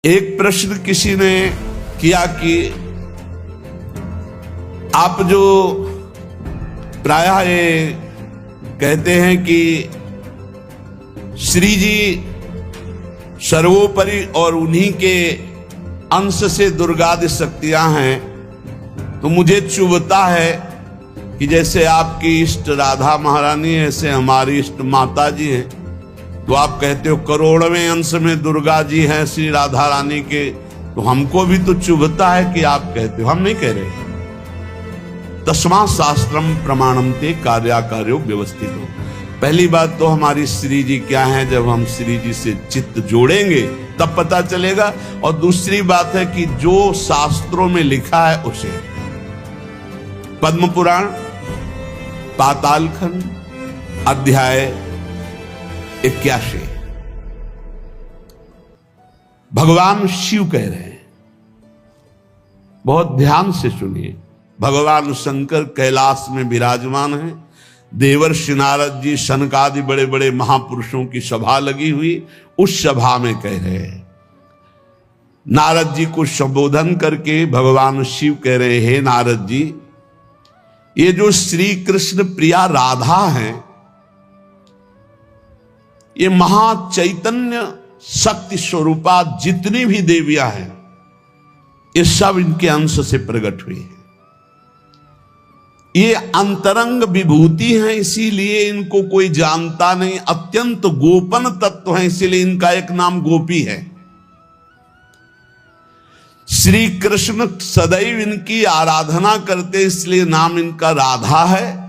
एक प्रश्न किसी ने किया कि आप जो प्रायः ये कहते हैं कि श्री जी सर्वोपरि और उन्हीं के अंश से दुर्गादि शक्तियां हैं, तो मुझे चुभता है कि जैसे आपकी इष्ट राधा महारानी है, ऐसे हमारी इष्ट माता जी हैं, तो आप कहते हो करोड़वें अंश में दुर्गा जी हैं श्री राधा रानी के, तो हमको भी तो चुभता है कि आप कहते हो। हम नहीं कह रहे। तस्मा शास्त्रम प्रमाणम ते कार्याकार्यो व्यवस्थित हो। पहली बात तो हमारी श्री जी क्या है, जब हम श्री जी से चित्त जोड़ेंगे तब पता चलेगा। और दूसरी बात है कि जो शास्त्रों में लिखा है उसे, पद्म पुराण पाताल खंड अध्याय 81 भगवान शिव कह रहे हैं, बहुत ध्यान से सुनिए। भगवान शंकर कैलाश में विराजमान हैं, देवर्षि नारद जी शनकादि बड़े बड़े महापुरुषों की सभा लगी हुई, उस सभा में कह रहे हैं। नारद जी को संबोधन करके भगवान शिव कह रहे हैं, हे नारद जी, ये जो श्री कृष्ण प्रिया राधा हैं, ये महाचैतन्य शक्ति स्वरूपा जितनी भी देवियां हैं, ये सब इनके अंश से प्रकट हुई है। ये अंतरंग विभूति हैं, इसीलिए इनको कोई जानता नहीं। अत्यंत गोपन तत्व है, इसीलिए इनका एक नाम गोपी है। श्री कृष्ण सदैव इनकी आराधना करते, इसलिए नाम इनका राधा है।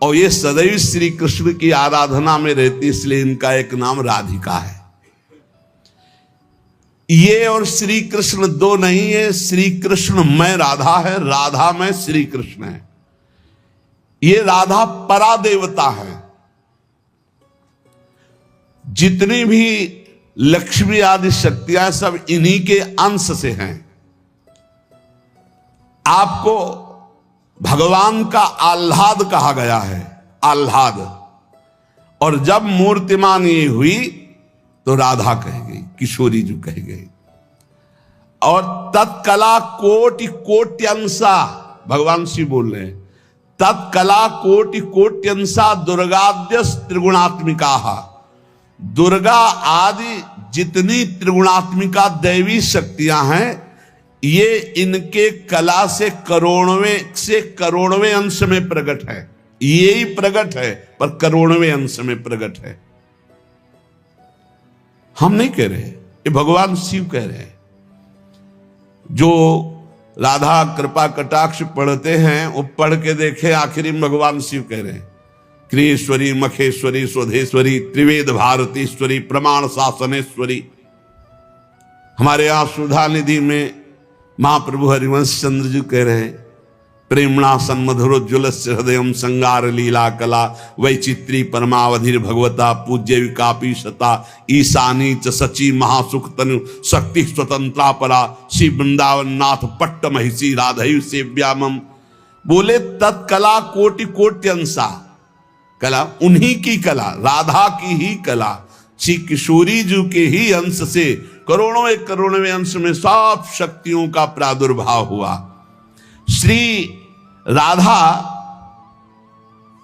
और ये सदैव श्री कृष्ण की आराधना में रहती, इसलिए इनका एक नाम राधिका है। ये और श्री कृष्ण दो नहीं है, श्री कृष्ण में राधा है, राधा में श्री कृष्ण है। ये राधा परा देवता है। जितनी भी लक्ष्मी आदि शक्तियां सब इन्हीं के अंश से हैं। आपको भगवान का आह्लाद कहा गया है, आह्लाद। और जब मूर्तिमान ये हुई तो राधा कह गई, किशोरी जी कह गई। और तत्कला कोटि कोट्यंसा, भगवान शिव बोल रहे हैं, तत्कला कोटि कोट्यंसा दुर्गाद्यस त्रिगुणात्मिका। दुर्गा आदि जितनी त्रिगुणात्मिका दैवी शक्तियां हैं, ये इनके कला से करोड़वें अंश में प्रकट है। ये ही प्रकट है, पर करोड़वें अंश में प्रकट है। हम नहीं कह रहे, ये भगवान शिव कह रहे हैं। जो राधा कृपा कटाक्ष पढ़ते हैं, वो पढ़ के देखे, आखिरी में भगवान शिव कह रहे हैं, क्रियेश्वरी मखेश्वरी स्वधेश्वरी त्रिवेद भारतीश्वरी प्रमाण शासनेश्वरी। हमारे यहां सुधा निधि में महाप्रभु हरिवंश चंद्र जी कह रहे हैं, प्रेमणा सन्मधुरोज्वल हृदय संगार लीला कला वैचित्री परमावधिर भगवता पूज्य विकापी शता ईशानी च सची महासुख तनु शक्ति स्वतंत्रा परा श्री वृंदावन नाथ पट्ट महिषी राधयु सेव्यामम। बोले तत्कला कोटि कोट्यंसा, कला उन्हीं की कला, राधा की ही कला, श्री किशोरी जी के ही अंश से करोड़ों अंश में सब शक्तियों का प्रादुर्भाव हुआ। श्री राधा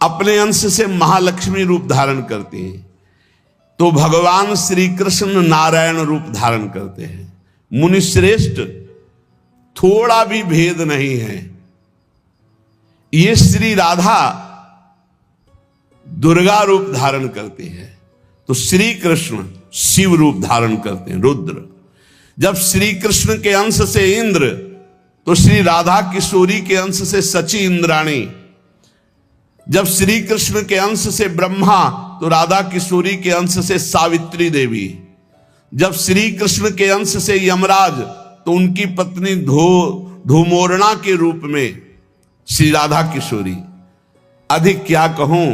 अपने अंश से महालक्ष्मी रूप धारण करती हैं, तो भगवान श्री कृष्ण नारायण रूप धारण करते हैं। मुनिश्रेष्ठ थोड़ा भी भेद नहीं है। ये श्री राधा दुर्गा रूप धारण करती है, तो श्री कृष्ण शिव रूप धारण करते हैं, रुद्र। जब श्री कृष्ण के अंश से इंद्र, तो श्री राधा किशोरी के अंश से सची इंद्राणी। जब श्री कृष्ण के अंश से ब्रह्मा, तो राधा किशोरी के अंश से सावित्री देवी। जब श्री कृष्ण के अंश से यमराज, तो उनकी पत्नी धूमोरणा के रूप में श्री राधा किशोरी। अधिक क्या कहूं,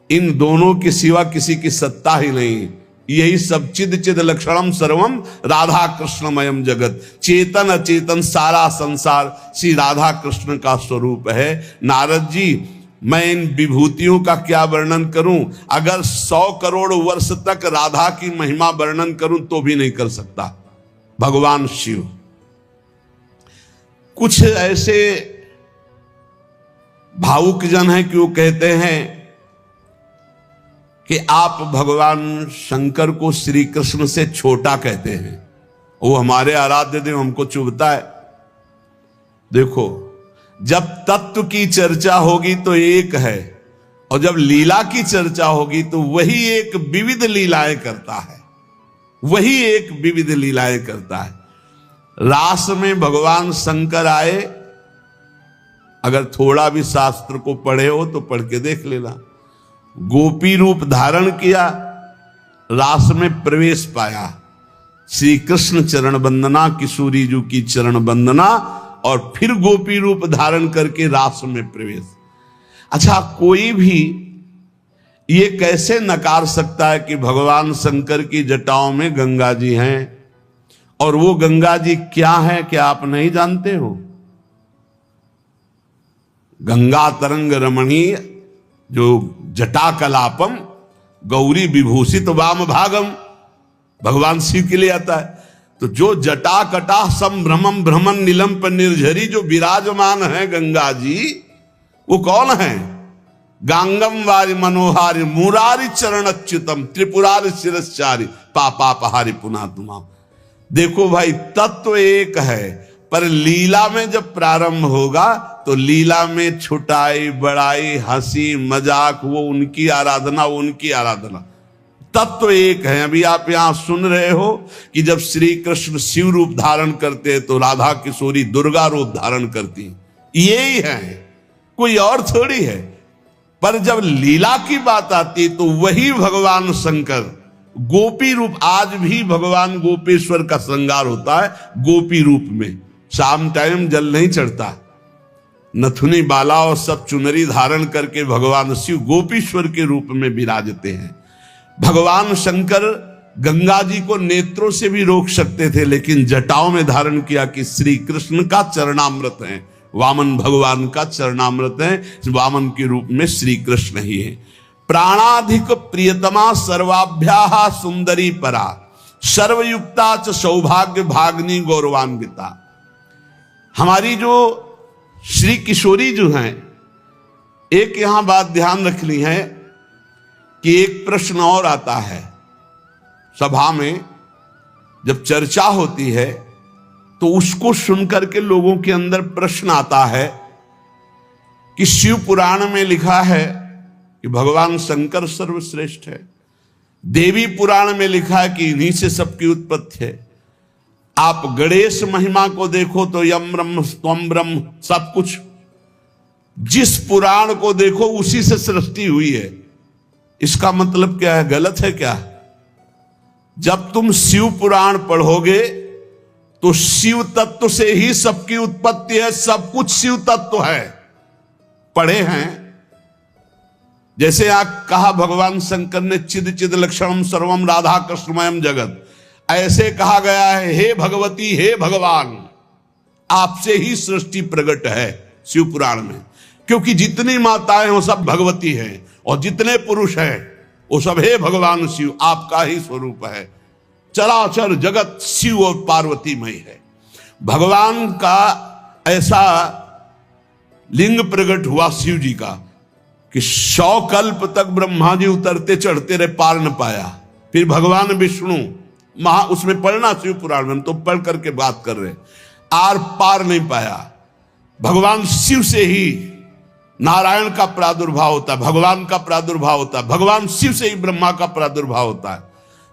इन दोनों के सिवा किसी की सत्ता ही नहीं। यही सब चिद चिद लक्षणम सर्वम राधा कृष्णमयम जगत। चेतन अचेतन सारा संसार श्री राधा कृष्ण का स्वरूप है। नारद जी, मैं इन विभूतियों का क्या वर्णन करूं? अगर 100 करोड़ वर्ष तक राधा की महिमा वर्णन करूं तो भी नहीं कर सकता। भगवान शिव। कुछ ऐसे भावुक जन हैं कि वो कहते हैं कि आप भगवान शंकर को श्री कृष्ण से छोटा कहते हैं, वो हमारे आराध्य देव, हमको चुभता है। देखो, जब तत्व की चर्चा होगी तो एक है, और जब लीला की चर्चा होगी तो वही एक विविध लीलाएं करता है, वही एक विविध लीलाएं करता है। रास में भगवान शंकर आए, अगर थोड़ा भी शास्त्र को पढ़े हो तो पढ़ के देख लेना। गोपी रूप धारण किया, रास में प्रवेश पाया, श्री कृष्ण चरण वंदना, किशोरी जी की चरण वंदना, और फिर गोपी रूप धारण करके रास में प्रवेश। अच्छा, कोई भी ये कैसे नकार सकता है कि भगवान शंकर की जटाओं में गंगा जी हैं, और वो गंगा जी क्या है, क्या आप नहीं जानते हो? गंगा तरंग रमणीय जो जटा कलापम गौरी विभूषित वाम भागम, भगवान शिव के लिए आता है। तो जो जटा कटा संभ्रमम भ्रमण नीलम पर निर्झरी जो विराजमान है गंगा जी, वो कौन है? गांगम वारि मनोहारि मुरारी चरण अच्युतम त्रिपुरारि शिरश्चारी पापापहारि पुनः तुमाम। देखो भाई, तत्व एक है, पर लीला में जब प्रारंभ होगा तो लीला में छुटाई बड़ाई हंसी मजाक, वो उनकी आराधना, वो उनकी आराधना। तत्व एक है। अभी आप यहां सुन रहे हो कि जब श्री कृष्ण शिव रूप धारण करते हैं तो राधा किशोरी दुर्गा रूप धारण करती हैं, यही है, कोई और थोड़ी है। पर जब लीला की बात आती तो वही भगवान शंकर गोपी रूप, आज भी भगवान गोपेश्वर का श्रृंगार होता है गोपी रूप में। शाम टाइम जल नहीं चढ़ता, नथुनी बाला और सब चुनरी धारण करके भगवान शिव गोपीश्वर के रूप में विराजते हैं। भगवान शंकर गंगा जी को नेत्रों से भी रोक सकते थे, लेकिन जटाओं में धारण किया कि श्री कृष्ण का चरणामृत है, वामन भगवान का चरणामृत है, वामन के रूप में श्री कृष्ण ही है। प्राणाधिक प्रियतमा सर्वाभ्याः सुंदरी परा सर्वयुक्ता च सौभाग्य भाग्नि गौरवान्विता। हमारी जो श्री किशोरी जो हैं, एक यहां बात ध्यान रखनी है कि एक प्रश्न और आता है सभा में, जब चर्चा होती है तो उसको सुनकर के लोगों के अंदर प्रश्न आता है कि शिव पुराण में लिखा है कि भगवान शंकर सर्वश्रेष्ठ है, देवी पुराण में लिखा है कि इन्हीं से सबकी उत्पत्ति है। आप गणेश महिमा को देखो तो यम ब्रह्म स्वम ब्रह्म, सब कुछ जिस पुराण को देखो उसी से सृष्टि हुई है। इसका मतलब क्या है? गलत है क्या? जब तुम शिव पुराण पढ़ोगे तो शिव तत्व से ही सबकी उत्पत्ति है, सब कुछ शिव तत्व है। पढ़े हैं, जैसे आप कहा भगवान शंकर ने चिद चिद लक्षणम सर्वम राधा कृष्णमयम जगत, ऐसे कहा गया है हे भगवती हे भगवान, आपसे ही सृष्टि प्रकट है शिव पुराण में, क्योंकि जितनी माताएं वो सब भगवती हैं और जितने पुरुष हैं वो सब हे भगवान शिव, आपका ही स्वरूप है। चराचर जगत शिव और पार्वतीमय है। भगवान का ऐसा लिंग प्रकट हुआ शिव जी का कि 100 कल्प तक ब्रह्मा जी उतरते चढ़ते रहे, पार न पाया। फिर भगवान विष्णु उसमें पढ़ना शिव पुराण में, हम तो पढ़ करके बात कर रहे, आर पार नहीं पाया। भगवान शिव से ही नारायण का प्रादुर्भाव होता है, भगवान का प्रादुर्भाव होता है, भगवान शिव से ही ब्रह्मा का प्रादुर्भाव होता है।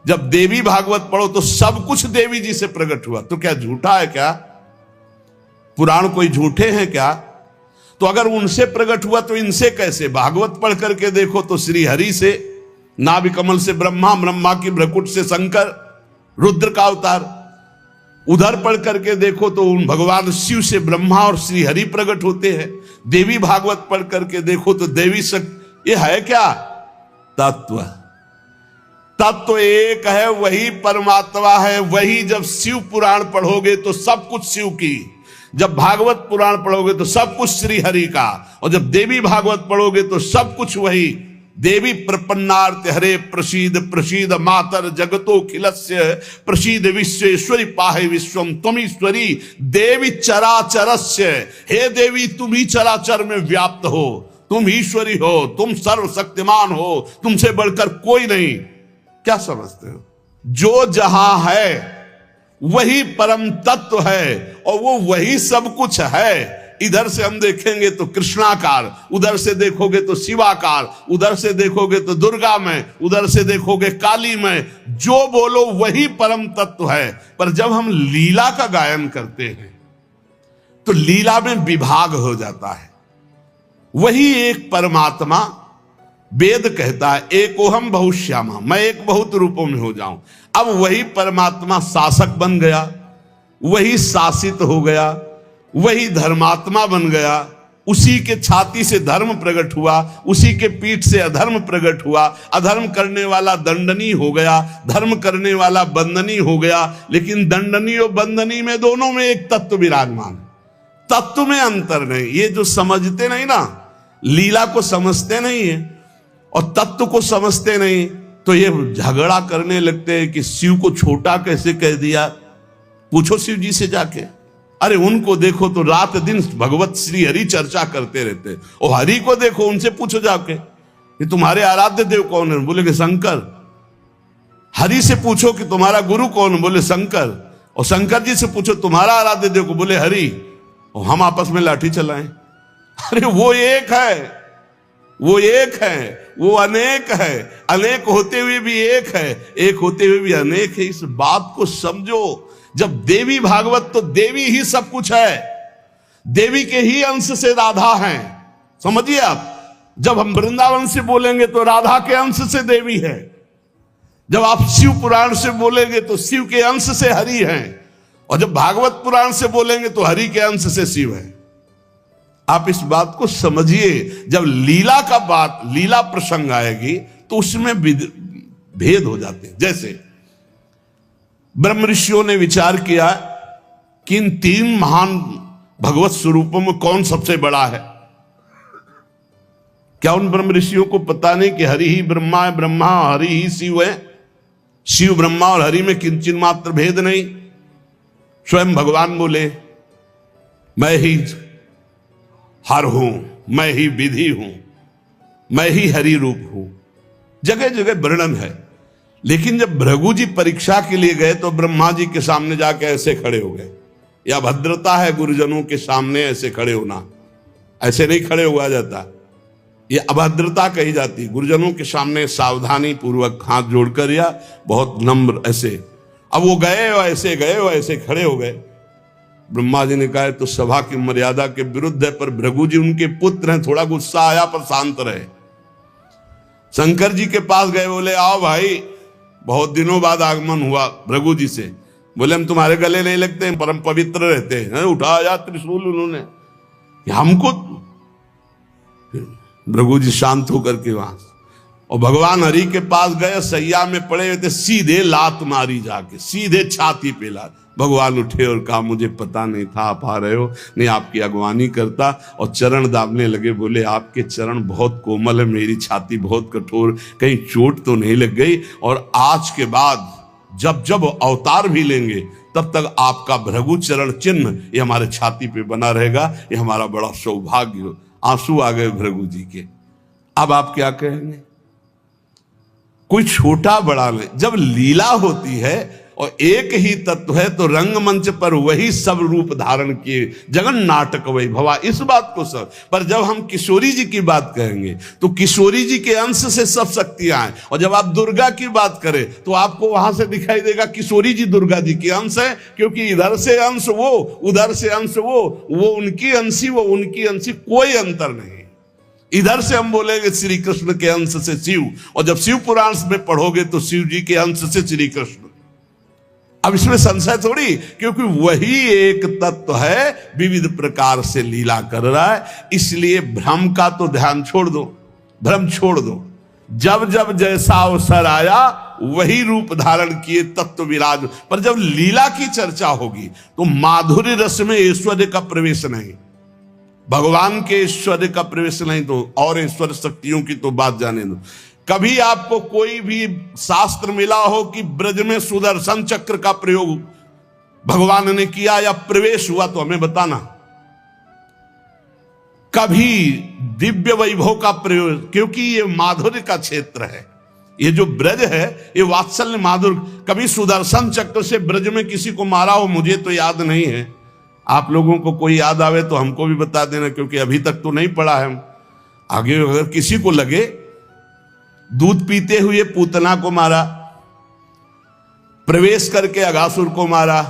जब देवी भागवत पढ़ो तो सब कुछ देवी जी से प्रकट हुआ। तो क्या झूठा है क्या? पुराण कोई झूठे हैं क्या? तो अगर उनसे प्रकट हुआ तो इनसे कैसे? भागवत पढ़ करके देखो तो श्री हरि से, नाभि कमल से ब्रह्मा, ब्रह्मा की भ्रकुट से शंकर, रुद्र का अवतार। उधर पढ़ करके देखो तो उन भगवान शिव से ब्रह्मा और श्री हरि प्रकट होते हैं। देवी भागवत पढ़ करके देखो तो देवी शक्ति। ये है क्या? तत्व। तत्व एक है, वही परमात्मा है, वही। जब शिव पुराण पढ़ोगे तो सब कुछ शिव की, जब भागवत पुराण पढ़ोगे तो सब कुछ श्री हरि का, और जब देवी भागवत पढ़ोगे तो सब कुछ वही देवी प्रपन्नार्थ हरे प्रसीद प्रसीद मातर जगतो खिलस्य प्रसीद विश्वेश्वरी पाहे विश्वम त्वमीश्वरी देवी चराचरस्य। हे देवी तुम ही चराचर में व्याप्त हो, तुम ईश्वरी हो, तुम सर्वशक्तिमान हो, तुमसे बढ़कर कोई नहीं। क्या समझते हो? जो जहां है वही परम तत्व है और वो वही सब कुछ है। इधर से हम देखेंगे तो कृष्णाकार, उधर से देखोगे तो शिवाकार, उधर से देखोगे तो दुर्गा में, उधर से देखोगे काली में। जो बोलो वही परम तत्व है। पर जब हम लीला का गायन करते हैं तो लीला में विभाग हो जाता है। वही एक परमात्मा, वेद कहता है एकोहम बहुश्यामा, मैं एक बहुत रूपों में हो जाऊं। अब वही परमात्मा शासक बन गया, वही शासित हो गया, वही धर्मात्मा बन गया। उसी के छाती से धर्म प्रकट हुआ, उसी के पीठ से अधर्म प्रकट हुआ। अधर्म करने वाला दंडनीय हो गया, धर्म करने वाला बंदनीय हो गया। लेकिन दंडनीय और बंदनीय में दोनों में एक तत्व विराजमान है, तत्व में अंतर नहीं। ये जो समझते नहीं ना, लीला को समझते नहीं है और तत्व को समझते नहीं, तो ये झगड़ा करने लगते हैं कि शिव को छोटा कैसे कह दिया। पूछो शिव जी से जाके। अरे उनको देखो तो रात दिन भगवत श्री हरि चर्चा करते रहते, और हरि को देखो, उनसे पूछो जाके कि तुम्हारे आराध्य देव कौन है, बोले कि शंकर। हरि से पूछो कि तुम्हारा गुरु कौन, बोले शंकर। और शंकर जी से पूछो तुम्हारा आराध्य देव को, बोले हरि। और हम आपस में लाठी चलाएं। अरे वो एक है, वो एक है, वो अनेक है। अनेक होते हुए भी एक है, एक होते हुए भी अनेक है। इस बात को समझो। जब देवी भागवत, तो देवी ही सब कुछ है, देवी के ही अंश से राधा है। समझिए आप, जब हम वृंदावन से बोलेंगे तो राधा के अंश से देवी है। जब आप शिव पुराण से बोलेंगे तो शिव के अंश से हरि है, और जब भागवत पुराण से बोलेंगे तो हरि के अंश से शिव है। आप इस बात को समझिए। जब लीला का बात, लीला प्रसंग आएगी तो उसमें भेद हो जाते हैं। जैसे ब्रह्म ऋषियों ने विचार किया कि इन तीन महान भगवत स्वरूपों में कौन सबसे बड़ा है। क्या उन ब्रह्म ऋषियों को पता नहीं कि हरि ही ब्रह्मा है, ब्रह्मा हरि ही शिव है। शिव ब्रह्मा और हरि में किंचित मात्र भेद नहीं। स्वयं भगवान बोले मैं ही हर हूं, मैं ही विधि हूं, मैं ही हरि रूप हूं। जगह जगह वर्णन है। लेकिन जब भृगु जी परीक्षा के लिए गए तो ब्रह्मा जी के सामने जाके ऐसे खड़े हो गए। या भद्रता है गुरुजनों के सामने ऐसे खड़े होना, ऐसे नहीं खड़े हुआ जाता, ये अभद्रता कही जाती। गुरुजनों के सामने सावधानी पूर्वक हाथ जोड़कर या बहुत नम्र ऐसे। अब वो गए और ऐसे गए और ऐसे खड़े हो गए। ब्रह्मा जी ने कहा तो सभा की मर्यादा के विरुद्ध है, पर भृगु जी उनके पुत्र हैं, थोड़ा गुस्सा आया पर शांत रहे। शंकर जी के पास गए, बोले आओ भाई, बहुत दिनों बाद आगमन हुआ भृगु जी से। बोले हम तुम्हारे गले नहीं लगते हैं, परम पवित्र रहते हैं। उठाया त्रिशूल उन्होंने, हमको। भृगु जी शांत होकर के वहां, और भगवान हरि के पास गए, सैया में पड़े हुए थे, सीधे लात मारी जाके, सीधे छाती पे लात। भगवान उठे और कहा मुझे पता नहीं था आप आ रहे हो, नहीं आपकी अगवानी करता। और चरण दाबने लगे, बोले आपके चरण बहुत कोमल है, मेरी छाती बहुत कठोर, कहीं चोट तो नहीं लग गई। और आज के बाद जब जब अवतार भी लेंगे तब तक आपका भृगु चरण चिन्ह ये हमारे छाती पे बना रहेगा, ये हमारा बड़ा सौभाग्य हो। आंसू आ गए भृगु जी के। अब आप क्या कहेंगे? कोई छोटा बड़ा नहीं। जब लीला होती है और एक ही तत्व है तो रंगमंच पर वही सब रूप धारण किए, जगन नाटक वैभवा, इस बात को सब। पर जब हम किशोरी जी की बात कहेंगे तो किशोरी जी के अंश से सब शक्तियां हैं। और जब आप दुर्गा की बात करें तो आपको वहां से दिखाई देगा किशोरी जी दुर्गा जी के अंश है, क्योंकि इधर से अंश वो, उधर से अंश वो उनकी अंशी, वो उनकी अंशी, कोई अंतर नहीं। इधर से हम बोलेंगे श्री कृष्ण के अंश से शिव, और जब शिव पुराण में पढ़ोगे तो शिव जी के अंश से श्री कृष्ण। अब इसमें संशय थोड़ी, क्योंकि वही एक तत्व है, विविध प्रकार से लीला कर रहा है। इसलिए भ्रम का तो ध्यान छोड़ दो, भ्रम छोड़ दो। जब जब जैसा अवसर आया वही रूप धारण किए तत्व विराज। पर जब लीला की चर्चा होगी तो माधुर्य रस में ऐश्वर्य का प्रवेश नहीं। भगवान के ऐश्वर्य का प्रवेश नहीं तो और ऐश्वर्य शक्तियों की तो बात जाने दो। कभी आपको कोई भी शास्त्र मिला हो कि ब्रज में सुदर्शन चक्र का प्रयोग भगवान ने किया या प्रवेश हुआ, तो हमें बताना। कभी दिव्य वैभव का प्रयोग, क्योंकि ये माधुर्य का क्षेत्र है, ये जो ब्रज है ये वात्सल्य माधुर्य। कभी सुदर्शन चक्र से ब्रज में किसी को मारा हो, मुझे तो याद नहीं है। आप लोगों को कोई याद आवे तो हमको भी बता देना, क्योंकि अभी तक तो नहीं पढ़ा है हम। आगे अगर किसी को लगे, दूध पीते हुए पूतना को मारा, प्रवेश करके अघासुर को मारा,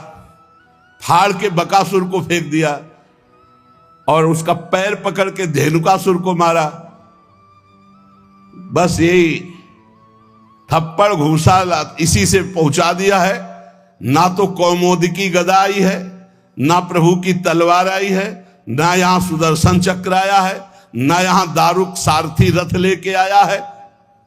फाड़ के बकासुर को फेंक दिया, और उसका पैर पकड़ के धेनुकासुर को मारा। बस यही थप्पड़ घूसा इसी से पहुंचा दिया है। ना तो कौमोदकी गदा आई है, ना प्रभु की तलवार आई है, ना यहां सुदर्शन चक्र आया है, ना यहां दारुक सारथी रथ लेके आया है।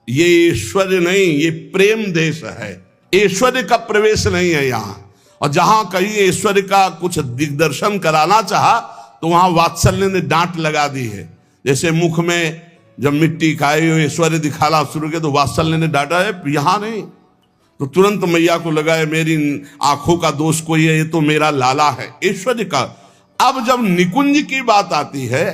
ये ऐश्वर्य नहीं, ये प्रेम देश है, ऐश्वर्य का प्रवेश नहीं है यहां। और जहां कहीं ऐश्वर्य का कुछ दिग्दर्शन कराना चाहा तो वहां वात्सल्य ने डांट लगा दी है। जैसे मुख में जब मिट्टी खाई हो ऐश्वर्य दिखाना शुरू किया तो वात्सल्य ने डांटा है, यहां नहीं। तो तुरंत मैया को लगा है मेरी आंखों का दोष कोई है, ये तो मेरा लाला है, ऐश्वर्य का। अब जब निकुंज की बात आती है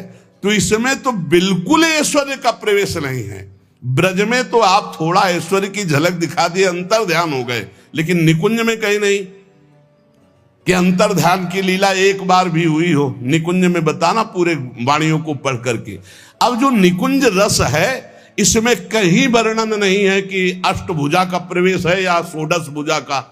तो इसमें तो बिल्कुल ऐश्वर्य का प्रवेश नहीं है। ब्रज में तो आप थोड़ा ऐश्वर्य की झलक दिखा दिए, अंतर ध्यान हो गए, लेकिन निकुंज में कहीं नहीं कि अंतर ध्यान की लीला एक बार भी हुई हो। निकुंज में बताना पूरे वाणियों को पढ़ करके। अब जो निकुंज रस है इसमें कहीं वर्णन नहीं है कि अष्टभुजा का प्रवेश है या षोडश भुजा का।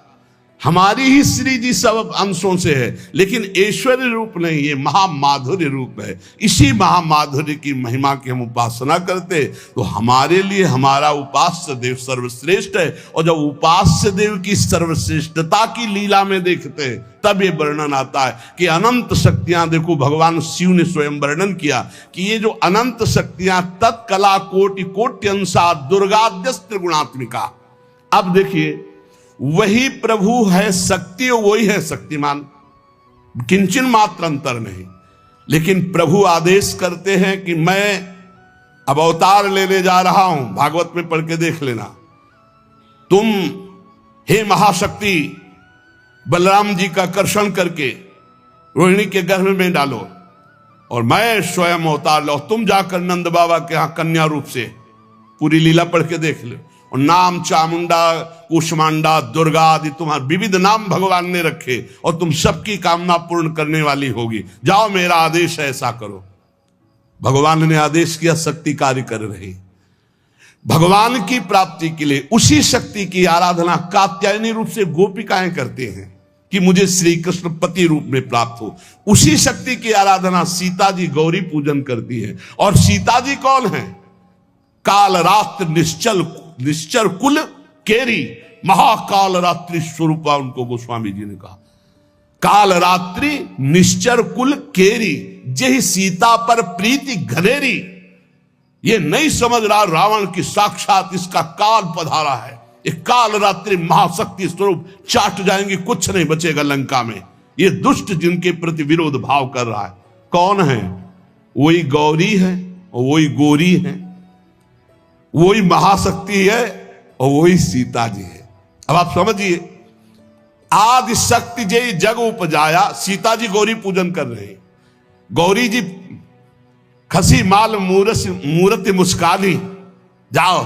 हमारी ही श्री जी सब अंशों से है, लेकिन ऐश्वर्य रूप नहीं, ये महामाधुर्य रूप है। इसी महामाधुर्य की महिमा की हम उपासना करते तो हमारे लिए हमारा उपास्य देव सर्वश्रेष्ठ है। और जब उपास्य देव की सर्वश्रेष्ठता की लीला में देखते हैं तब ये वर्णन आता है कि अनंत शक्तियां, देखो भगवान शिव ने स्वयं वर्णन किया कि ये जो अनंत शक्तियां तत्कला कोटि कोट्यंसा दुर्गाद्यस्त्र गुणात्मिका। अब देखिए वही प्रभु है शक्ति और वही है शक्तिमान, किंचन मात्र अंतर नहीं। लेकिन प्रभु आदेश करते हैं कि मैं अब अवतार लेने जा रहा हूं, भागवत में पढ़ के देख लेना। तुम हे महाशक्ति बलराम जी का कर्षण करके रोहिणी के गर्भ में डालो और मैं स्वयं अवतार लो। तुम जाकर नंद बाबा के यहां कन्या रूप से पूरी लीला पढ़ के देख लो। और नाम चामुंडा, कुष्मांडा, दुर्गा आदि तुम्हारे विविध नाम भगवान ने रखे और तुम सबकी कामना पूर्ण करने वाली होगी। जाओ मेरा आदेश है, ऐसा करो। भगवान ने आदेश किया, शक्ति कार्य कर रही। भगवान की प्राप्ति के लिए उसी शक्ति की आराधना कात्यायनी रूप से गोपिकाएं करते हैं कि मुझे श्री कृष्ण पति रूप में प्राप्त हो। उसी शक्ति की आराधना सीता जी गौरी पूजन करती है। और सीता जी कौन है? काल रात्र निश्चर कुल केरी, महाकाल रात्रि स्वरूपा उनको गोस्वामी जी ने कहा। काल रात्रि निश्चर कुल केरी, जही सीता पर प्रीति घनेरी। ये नहीं समझ रहा रावण की साक्षात इसका काल पधारा है। एक काल रात्रि महाशक्ति स्वरूप चाट जाएंगे, कुछ नहीं बचेगा लंका में। ये दुष्ट जिनके प्रति विरोध भाव कर रहा है कौन है? वही गौरी है और वही गोरी है, वही महाशक्ति है और वही सीता जी है। अब आप समझिए, आदि शक्ति जय जग उपजाया, सीता जी गौरी पूजन कर रहे हैं। गौरी जी खसी माल मूरत मुस्कानी, जाओ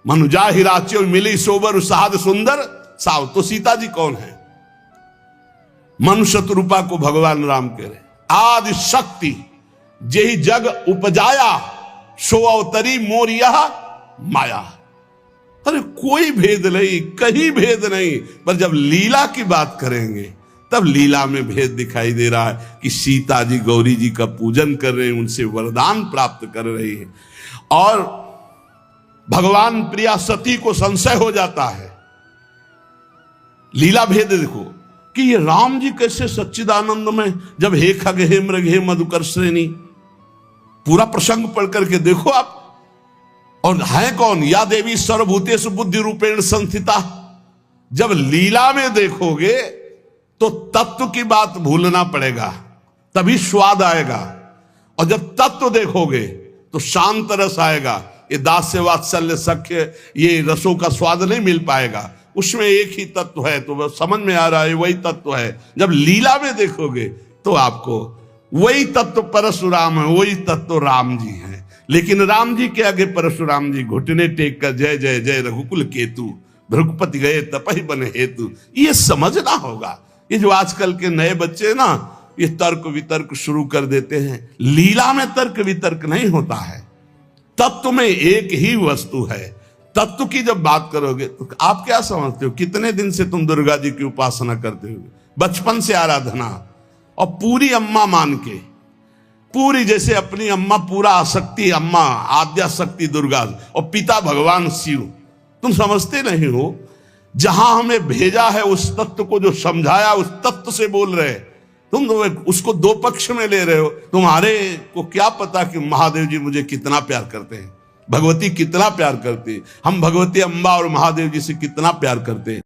मनुजा हिराच्यो मिली सोबर साध सुंदर साव। तो सीता जी कौन है? मनुष्य रूपा को भगवान राम कह रहे। आदि शक्ति जय जग उपजाया, सो अवतरी मोर यह माया। अरे कोई भेद नहीं, कहीं भेद नहीं। पर जब लीला की बात करेंगे तब लीला में भेद दिखाई दे रहा है कि सीता जी गौरी जी का पूजन कर रहे हैं, उनसे वरदान प्राप्त कर रही है। और भगवान प्रिया सती को संशय हो जाता है। लीला भेद देखो कि ये राम जी कैसे सच्चिदानंद में, जब हे खग हे मृग हे मधुकर श्रेणी, पूरा प्रसंग पढ़ करके देखो आप। और है कौन? या देवी सर्वभूतेषु बुद्धि रूपेण संस्थिता। जब लीला में देखोगे तो तत्व की बात भूलना पड़ेगा, तभी स्वाद आएगा। और जब तत्व देखोगे तो शांत रस आएगा। ये दास्य वात्सल्य सख्य ये रसों का स्वाद नहीं मिल पाएगा, उसमें एक ही तत्व है, तो वह समझ में आ रहा है वही तत्व है। जब लीला में देखोगे तो आपको वही तत्व परशुराम है, वही तत्व राम जी हैं। लेकिन राम जी के आगे परशुराम जी घुटने टेक कर जय जय जय रघुकुल केतु, भृगुपति गए तपहि बन हेतु, ये समझना होगा। ये जो आजकल के नए बच्चे ना, ये तर्क वितर्क शुरू कर देते हैं। लीला में तर्क वितर्क नहीं होता है, तत्व में एक ही वस्तु है। तत्व की जब बात करोगे तो आप क्या समझते हो, कितने दिन से तुम दुर्गा जी की उपासना करते हो? बचपन से आराधना, और पूरी अम्मा मान के, पूरी जैसे अपनी अम्मा, पूरा आसक्ति अम्मा, आद्या शक्ति दुर्गा, और पिता भगवान शिव। तुम समझते नहीं हो, जहां हमें भेजा है उस तत्व को, जो समझाया उस तत्व से बोल रहे, तुम उसको दो पक्ष में ले रहे हो। तुम्हारे को क्या पता कि महादेव जी मुझे कितना प्यार करते हैं, भगवती कितना प्यार करती है, हम भगवती अम्बा और महादेव जी से कितना प्यार करते हैं।